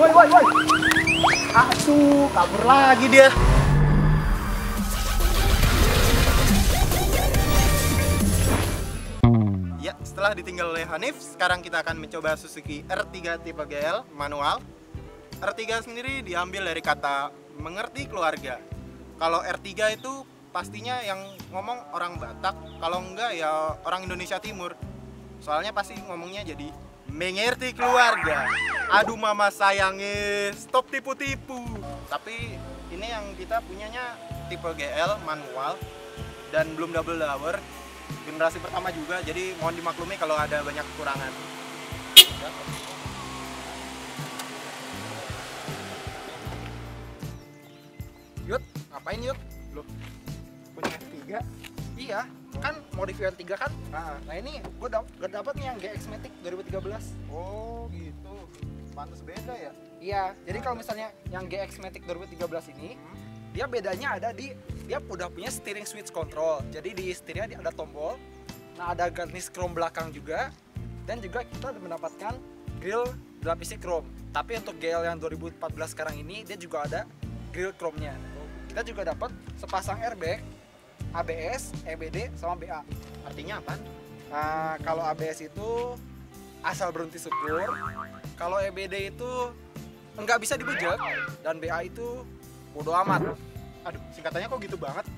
Woi. Aduh, kabur lagi dia. Ya, setelah ditinggal oleh Hanif, sekarang kita akan mencoba Suzuki R3 tipe GL manual. R3 sendiri diambil dari kata mengerti keluarga. Kalau R3 itu pastinya yang ngomong orang Batak, kalau enggak ya orang Indonesia Timur. Soalnya pasti ngomongnya jadi mengerti keluarga. Aduh mama sayangnya, stop tipu-tipu. Tapi ini yang kita punyanya tipe GL manual dan belum double door. Generasi pertama juga, jadi mohon dimaklumi kalau ada banyak kekurangan. Yud, ngapain Yud? Loh, punya F3? Iya, kan modif R3 kan? Nah ini gue dapet nih yang GX Matic 2013. Oh gitu, pantas beda ya? Iya, jadi kalau misalnya yang GX Matic 2013 ini dia bedanya ada di dia udah punya steering switch control. Jadi di setirnya ada tombol. Nah ada garnish chrome belakang juga. Dan juga kita mendapatkan grill dilapisi chrome. Tapi untuk GL yang 2014 sekarang ini dia juga ada grill chrome-nya. Kita juga dapat sepasang airbag, ABS, EBD, sama BA. Artinya apa? Nah, kalau ABS itu asal berhenti syukur. Kalau EBD itu enggak bisa dibejek. Dan BA itu bodo amat. Aduh, singkatannya kok gitu banget?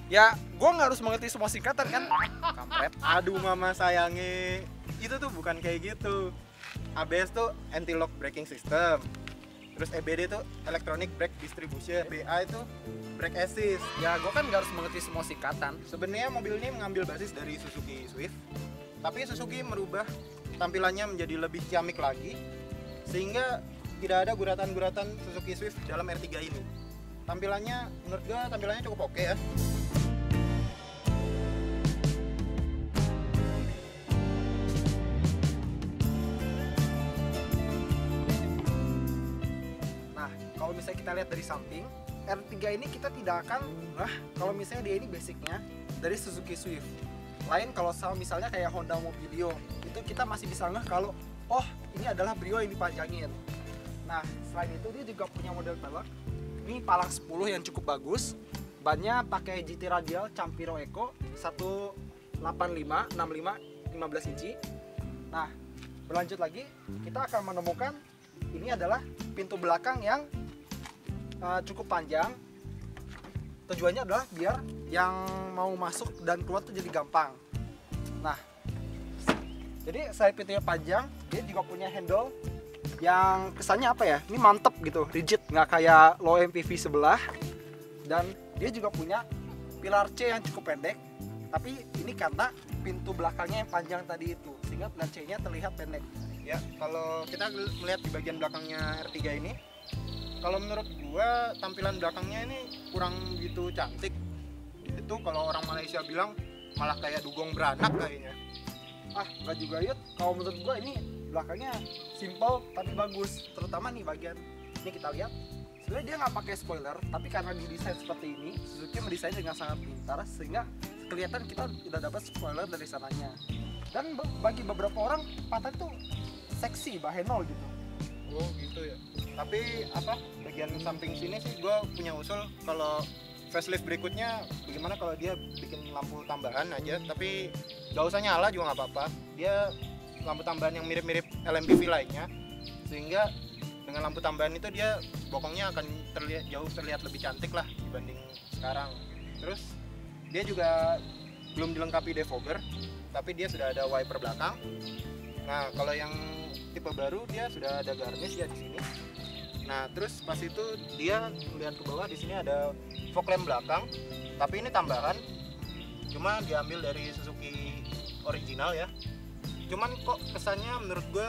Ya, gue nggak harus mengerti semua singkatan kan? Kampret. Aduh mama sayangnya, itu tuh bukan kayak gitu. ABS tuh anti-lock braking system. Terus EBD tuh electronic brake distribution. BA itu brake assist. Ya, gue kan nggak harus mengerti semua singkatan. Sebenarnya mobil ini mengambil basis dari Suzuki Swift, tapi Suzuki merubah tampilannya menjadi lebih ciamik lagi, sehingga tidak ada guratan-guratan Suzuki Swift dalam R3 ini. Tampilannya, menurut gue tampilannya cukup oke ya. Nah, kalau misalnya kita lihat dari samping, R3 ini kita tidak akan kalau misalnya dia ini basicnya dari Suzuki Swift. Lain kalau sama misalnya kayak Honda Mobilio, itu kita masih bisa kalau oh ini adalah Brio yang dipanjangin. Nah, selain itu dia juga punya model velg. Ini palang 10 yang cukup bagus. Bannya pakai GT Radial Campiro Eco 185 65 15 inci. Nah, berlanjut lagi kita akan menemukan ini adalah pintu belakang yang cukup panjang. Tujuannya adalah biar yang mau masuk dan keluar tuh jadi gampang. Nah, jadi selain pintunya panjang, dia juga punya handle yang kesannya apa ya? Ini mantep gitu, rigid, nggak kayak low MPV sebelah. Dan dia juga punya pilar C yang cukup pendek. Tapi ini karena pintu belakangnya yang panjang tadi itu, sehingga pilar C-nya terlihat pendek. Ya, kalau kita melihat di bagian belakangnya R3 ini, kalau menurut gua tampilan belakangnya ini kurang gitu cantik. Itu kalau orang Malaysia bilang malah kayak dugong beranak kayaknya. Nggak juga Yud, kalau menurut gua ini belakangnya simple tapi bagus. Terutama nih bagian ini kita lihat, sebenarnya dia nggak pakai spoiler, tapi karena didesain seperti ini, Suzuki mendesain dengan sangat pintar sehingga kelihatan kita udah dapat spoiler dari sananya. Dan bagi beberapa orang Pantai tuh seksi, bahenol gitu. Oh gitu ya. Tapi bagian samping sini sih gue punya usul kalau facelift berikutnya bagaimana kalau dia bikin lampu tambahan aja, tapi gak usah nyala juga nggak apa-apa. Dia lampu tambahan yang mirip-mirip LMPV lainnya, sehingga dengan lampu tambahan itu dia bokongnya akan terlihat lebih cantik lah dibanding sekarang. Terus dia juga belum dilengkapi defogger, tapi dia sudah ada wiper belakang. Nah, kalau yang tipe baru dia sudah ada garnish ya di sini. Nah, terus pas itu dia melihat ke bawah, di sini ada fog lamp belakang, tapi ini tambahan. Cuma diambil dari Suzuki original ya. Cuman kok kesannya menurut gue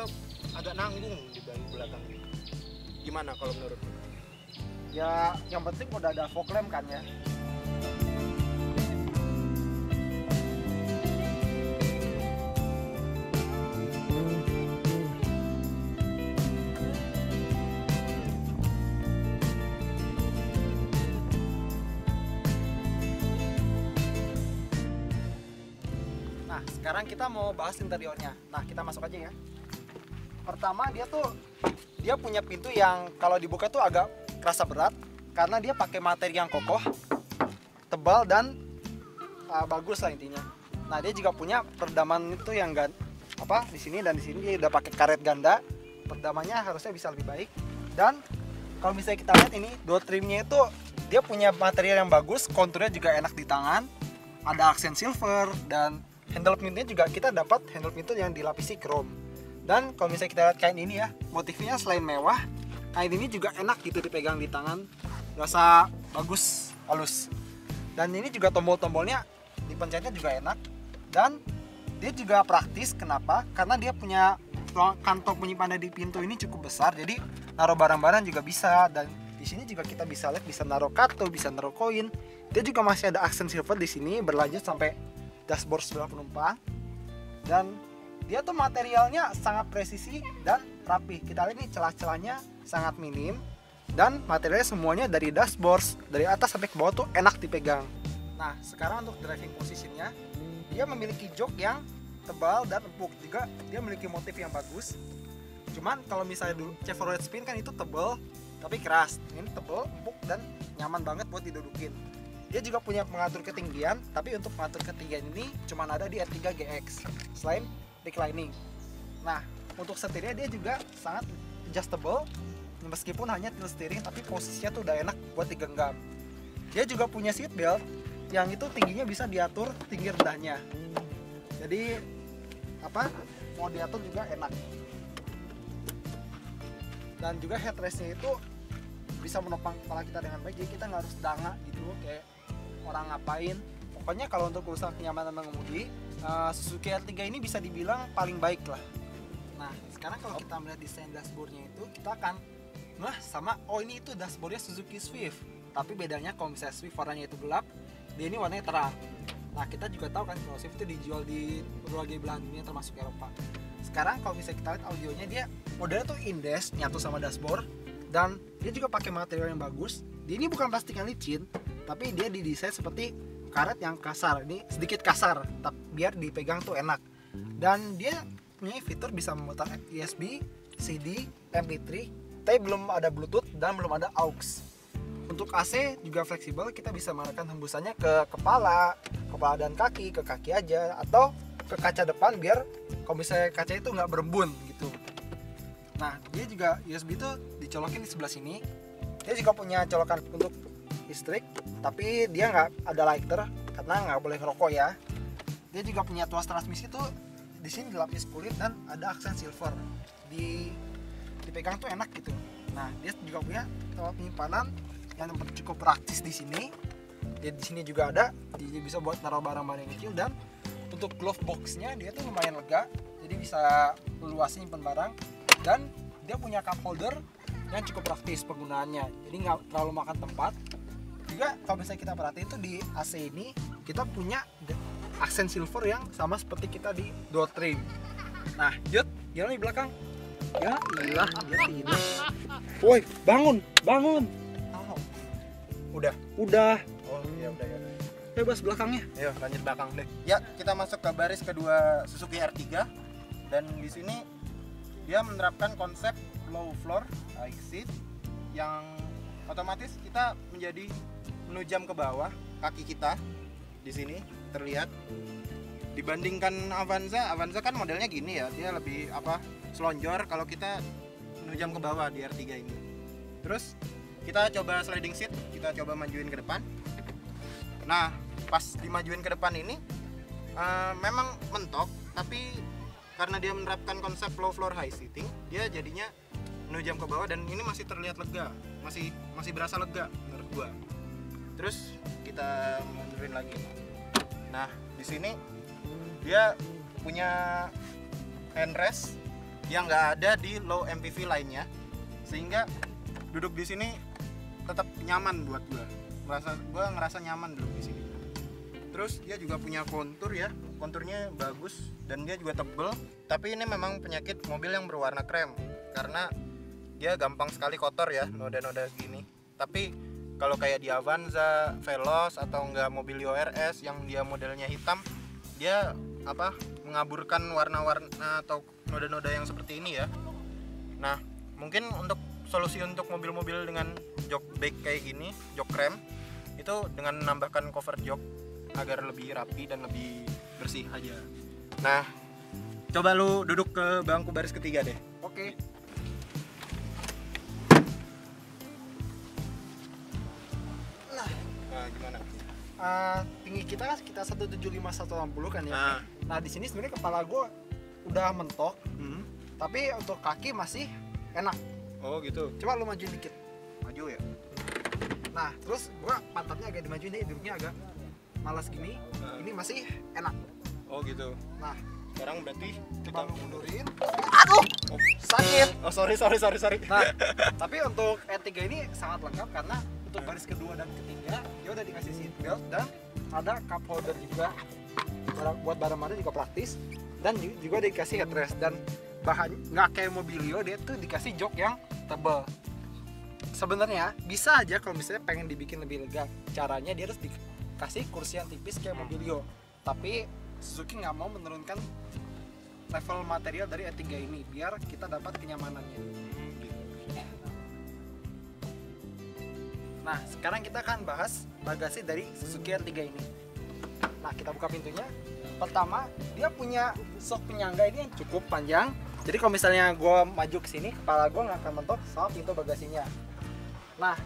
agak nanggung di bagian belakang ini. Gimana kalau menurut lu? Ya, yang penting udah ada fog lamp kan ya. Nah, sekarang kita mau bahas interiornya. Nah, kita masuk aja ya. Pertama dia punya pintu yang kalau dibuka tuh agak kerasa berat karena dia pakai materi yang kokoh, tebal dan bagus lah intinya. Nah dia juga punya peredaman itu yang di sini dan di sini dia udah pakai karet ganda. Peredamannya harusnya bisa lebih baik. Dan kalau misalnya kita lihat ini door trimnya itu dia punya material yang bagus, konturnya juga enak di tangan, ada aksen silver dan handle pintunya juga kita dapat handle pintu yang dilapisi chrome. Dan kalau misalnya kita lihat kain ini ya, motifnya selain mewah, kain ini juga enak gitu dipegang di tangan, rasa bagus, halus. Dan ini juga tombol-tombolnya dipencetnya juga enak dan dia juga praktis. Kenapa? Karena dia punya kantong penyimpanan di pintu ini cukup besar, jadi naruh barang-barang juga bisa. Dan di sini juga kita bisa lihat bisa naruh kartu, bisa naruh koin. Dia juga masih ada aksen silver di sini berlanjut sampai dashboard sebelah penumpang. Dan dia tuh materialnya sangat presisi dan rapi. Kita lihat nih celah-celahnya sangat minim dan materialnya semuanya dari dashboard dari atas sampai ke bawah tuh enak dipegang. Nah sekarang untuk driving positionnya, dia memiliki jok yang tebal dan empuk, juga dia memiliki motif yang bagus. Cuman kalau misalnya dulu Chevrolet Spin kan itu tebal tapi keras, ini tebal, empuk dan nyaman banget buat didudukin. Dia juga punya pengatur ketinggian, tapi untuk pengatur ketinggian ini cuma ada di R3 GX selain reclining. Nah untuk setirnya dia juga sangat adjustable, meskipun hanya tilt steering tapi posisinya tuh udah enak buat digenggam. Dia juga punya seat belt yang itu tingginya bisa diatur tinggi rendahnya, jadi mau diatur juga enak. Dan juga headrestnya itu bisa menopang kepala kita dengan baik, jadi kita nggak harus danga gitu kayak orang ngapain. Pokoknya kalau untuk urusan kenyamanan mengemudi, Suzuki R3 ini bisa dibilang paling baik lah. Nah sekarang kalau kita melihat desain dashboardnya itu, kita akan sama ini itu dashboardnya Suzuki Swift, tapi bedanya kalau misalnya Swift warnanya itu gelap, dia ini warnanya terang. Nah kita juga tahu kan kalau Swift itu dijual di berbagai belahan dunia termasuk Eropa. Sekarang kalau misalnya kita lihat audionya, dia modelnya tuh indes nyatu sama dashboard dan dia juga pakai material yang bagus. Dia ini bukan plastik yang licin, tapi dia didesain seperti karet yang kasar, ini sedikit kasar tapi biar dipegang tuh enak. Dan dia punya fitur bisa memutar USB, CD, MP3, tapi belum ada Bluetooth dan belum ada aux. Untuk AC juga fleksibel, kita bisa mengarahkan hembusannya ke kepala dan kaki, ke kaki aja atau ke kaca depan biar kalau misalnya kaca itu nggak berembun gitu. Nah dia juga USB itu dicolokin di sebelah sini. Dia juga punya colokan untuk listrik, tapi dia nggak ada lighter karena nggak boleh ngerokok ya. Dia juga punya tuas transmisi tuh di sini dilapis kulit dan ada aksen silver. Dipegang tuh enak gitu. Nah dia juga punya tempat penyimpanan yang cukup praktis di sini. Dia di sini juga ada, jadi bisa buat naruh barang-barang yang kecil. Dan untuk glove boxnya dia tuh lumayan lega, jadi bisa luasnya nyimpen barang. Dan dia punya cup holder yang cukup praktis penggunaannya, jadi nggak terlalu makan tempat. Juga kalau misalnya kita perhatiin tuh di AC ini kita punya aksen silver yang sama seperti kita di door trim. Nah Jut, gimana di belakang? Ya iyalah, dia tidur. Woi bangun. Oh, udah. Oh ya udah ya. Bebas belakangnya. Ayo lanjut belakang deh. Ya kita masuk ke baris kedua Suzuki R3 dan di sini dia menerapkan konsep low floor high seat yang otomatis kita menjadi menujam ke bawah kaki kita di sini terlihat. Dibandingkan Avanza kan modelnya gini ya, dia lebih selonjor, kalau kita menujam ke bawah di R3 ini. Terus kita coba sliding seat, kita coba majuin ke depan. Nah pas dimajuin ke depan ini memang mentok, tapi karena dia menerapkan konsep low floor high seating, dia jadinya menujam ke bawah dan ini masih terlihat lega, masih berasa lega menurut gua. Terus kita mundurin lagi. Nah di sini dia punya handrest yang nggak ada di low MPV lainnya, sehingga duduk di sini tetap nyaman buat gua ngerasa nyaman duduk di sini. Terus dia juga punya kontur ya, konturnya bagus dan dia juga tebel. Tapi ini memang penyakit mobil yang berwarna krem karena dia gampang sekali kotor ya, noda-noda gini. Tapi kalau kayak di Avanza, Veloz atau enggak Mobilio RS yang dia modelnya hitam, dia mengaburkan warna-warna atau noda-noda yang seperti ini ya. Nah, mungkin untuk solusi untuk mobil-mobil dengan jok back kayak gini, jok rem, itu dengan menambahkan cover jok agar lebih rapi dan lebih bersih aja. Nah, coba lu duduk ke bangku baris ketiga deh. Oke. Nah, gimana? Tinggi kita kan sekitar 175-180 kan ya. Nah. Nah di sini sebenarnya kepala gue udah mentok, tapi untuk kaki masih enak. Oh gitu. Coba lu majuin dikit. Maju ya. Nah terus gue pantatnya agak dimajuin deh, duduknya agak malas gini. Ini masih enak. Oh gitu. Nah Sekarang berarti coba kita lu mundurin. Aduh, Oh, sakit. oh sorry. Nah tapi untuk E3 ini sangat lengkap karena untuk baris kedua dan ketiga dia udah dikasih seat belt dan ada cup holder juga buat barang-barang juga praktis, dan juga dikasih headrest, dan bahan nggak kayak Mobilio, dia tuh dikasih jok yang tebal. Sebenarnya bisa aja kalau misalnya pengen dibikin lebih lega, caranya dia harus dikasih kursi yang tipis kayak Mobilio, tapi Suzuki nggak mau menurunkan level material dari E3 ini biar kita dapat kenyamanannya. Nah, sekarang kita akan bahas bagasi dari Suzuki R3 ini. Nah, kita buka pintunya. Pertama, dia punya sok penyangga ini yang cukup panjang. Jadi kalau misalnya gue maju ke sini, kepala gue nggak akan mentok sama pintu bagasinya. Nah,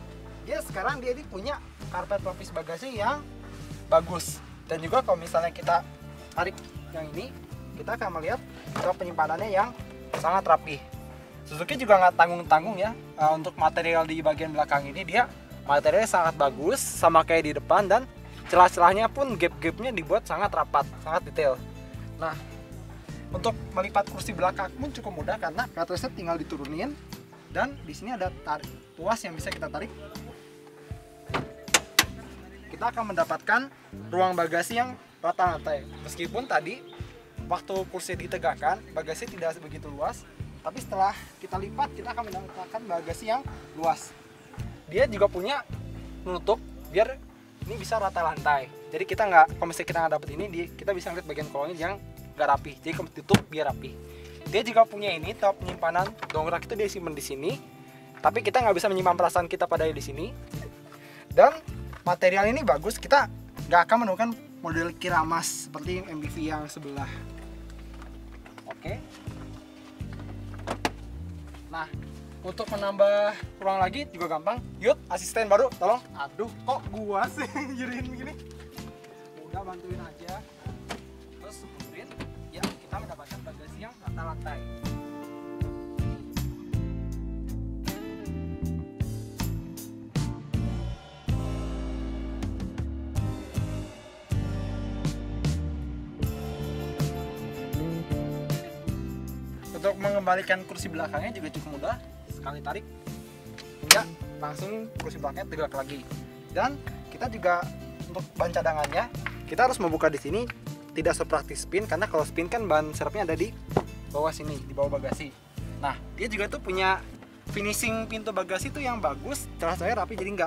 dia ini punya karpet pelapis bagasi yang bagus. Dan juga kalau misalnya kita tarik yang ini, kita akan melihat penyimpanannya yang sangat rapi. Suzuki juga nggak tanggung-tanggung ya untuk material di bagian belakang ini. Dia materialnya sangat bagus, sama kayak di depan, dan celah-celahnya pun gap-gapnya dibuat sangat rapat, sangat detail. Nah, untuk melipat kursi belakang pun cukup mudah karena headrestnya tinggal diturunin, dan di sini ada tuas yang bisa kita tarik. Kita akan mendapatkan ruang bagasi yang rata-rata. Meskipun tadi waktu kursi ditegakkan, bagasi tidak begitu luas, tapi setelah kita lipat kita akan mendapatkan bagasi yang luas. Dia juga punya penutup biar ini bisa rata lantai. Jadi kita nggak, kalau misalnya kita nggak dapet ini, kita bisa ngeliat bagian kolongnya yang nggak rapi. Jadi kalau ditutup biar rapi. Dia juga punya ini tempat penyimpanan dongkrak, itu dia simpan di sini. Tapi kita nggak bisa menyimpan perasaan kita pada di sini. Dan material ini bagus. Kita nggak akan menemukan model kiramas seperti MPV yang sebelah. Oke. Nah, untuk menambah ruang lagi juga gampang. Yud, asisten baru, tolong. Aduh, kok gua sih jadiin begini? Udah, bantuin aja. Terus mundurin. Ya, kita mendapatkan bagasi yang rata lantai. Untuk mengembalikan kursi belakangnya juga cukup mudah. Sekali tarik hingga langsung kursi belakangnya tegak lagi. Dan kita juga untuk ban cadangannya kita harus membuka di sini, tidak sepraktis spin, karena kalau spin kan ban serepnya ada di bawah sini, di bawah bagasi. Nah, dia juga tuh punya finishing pintu bagasi tuh yang bagus, celah saya rapi, jadi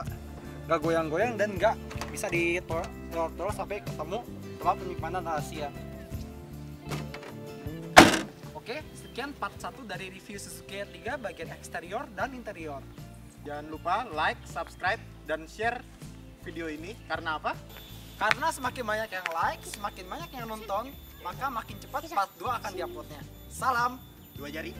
nggak goyang-goyang dan nggak bisa ditolak sampai ketemu tempat penyimpanan rahasia. Oke, sekian part 1 dari review Suzuki R3 bagian eksterior dan interior. Jangan lupa like, subscribe, dan share video ini. Karena apa? Karena semakin banyak yang like, semakin banyak yang nonton, maka makin cepat part 2 akan diuploadnya. Salam! 2 jari.